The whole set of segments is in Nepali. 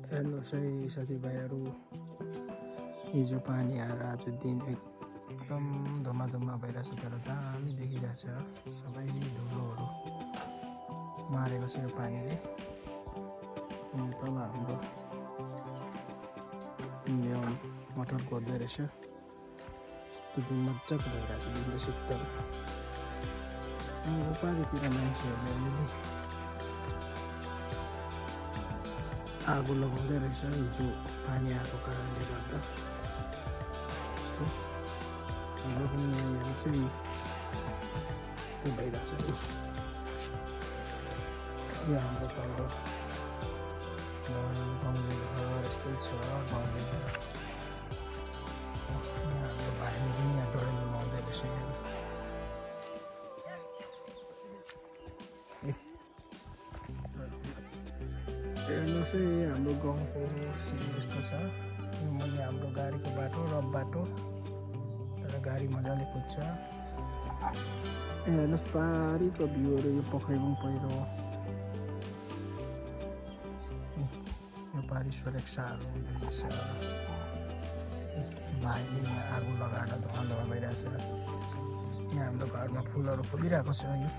हेर्नुहोस् है साथीभाइहरू, हिजो पानी आएर आज दिन एकदम धुम्म भइरहेछ, तर दामी देखिरहेछ। सबै धुलोहरू मारेको छ यो पानीले। तल हाम्रो यो मटर कोर्दै रहेछ, यस्तो दिन मजाको भइरहेछ, दिन शीतल। उपाधितिर मान्छेहरूले अलिअलि आगो लगाउँदै रहेछ हिजो पानी आएको कारणले गर्दा। यस्तो हाम्रो पनि यहाँनिर चाहिँ यस्तो भइरहेछ। यो हाम्रो तल गाउँले घर यस्तै छ। गाउँले घर यहाँ हाम्रो भाइले पनि यहाँ डडेलो लगाउँदै रहेछ। हेर्नुहोस् है हाम्रो गाउँको सिन यस्तो छ। यो मुनि हाम्रो गाडीको बाटो, रफ बाटो, तर गाडी मजाले कुद्छ। हेर्नुहोस् पारीको भ्यूहरू, यो पोखरीबुङ पहिरो, यो पारी सुरक्षाहरू देख्दैछ। भाइले यहाँ आगो लगाएर धुवा भइरहेछ। यहाँ हाम्रो घरमा फुलहरू फुलिरहेको छ। यो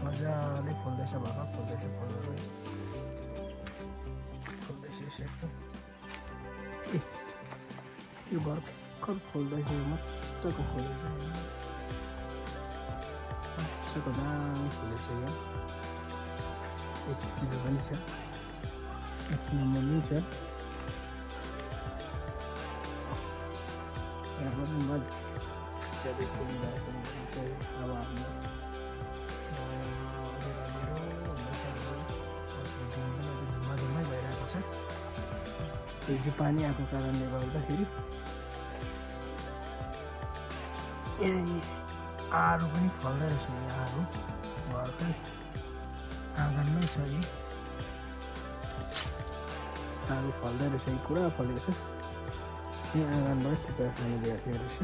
मजाले फुल्दैछ, भर्खर फुल्दैछ फुलहरू, फुल्दैछ यसरी। यो भर्खर फुल्दैछ, मजाको फुल्दैछ, मजाको दामी फुलेछ। यो किलो पनि छ, एक नम्बर पनि छ। यहाँ पनि मजाले फुलिरहेछ। अब हाम्रो हिजो पानी आएको कारणले गर्दाखेरि यही आरू पनि फल्दै रहेछ। यहाँ आरू घरकै आँगनमै छ। यही आरू फल्दै रहेछ, पुरा फलेको छ। यहाँ आँगनबाट टिपेर खानु दिएको रहेछ।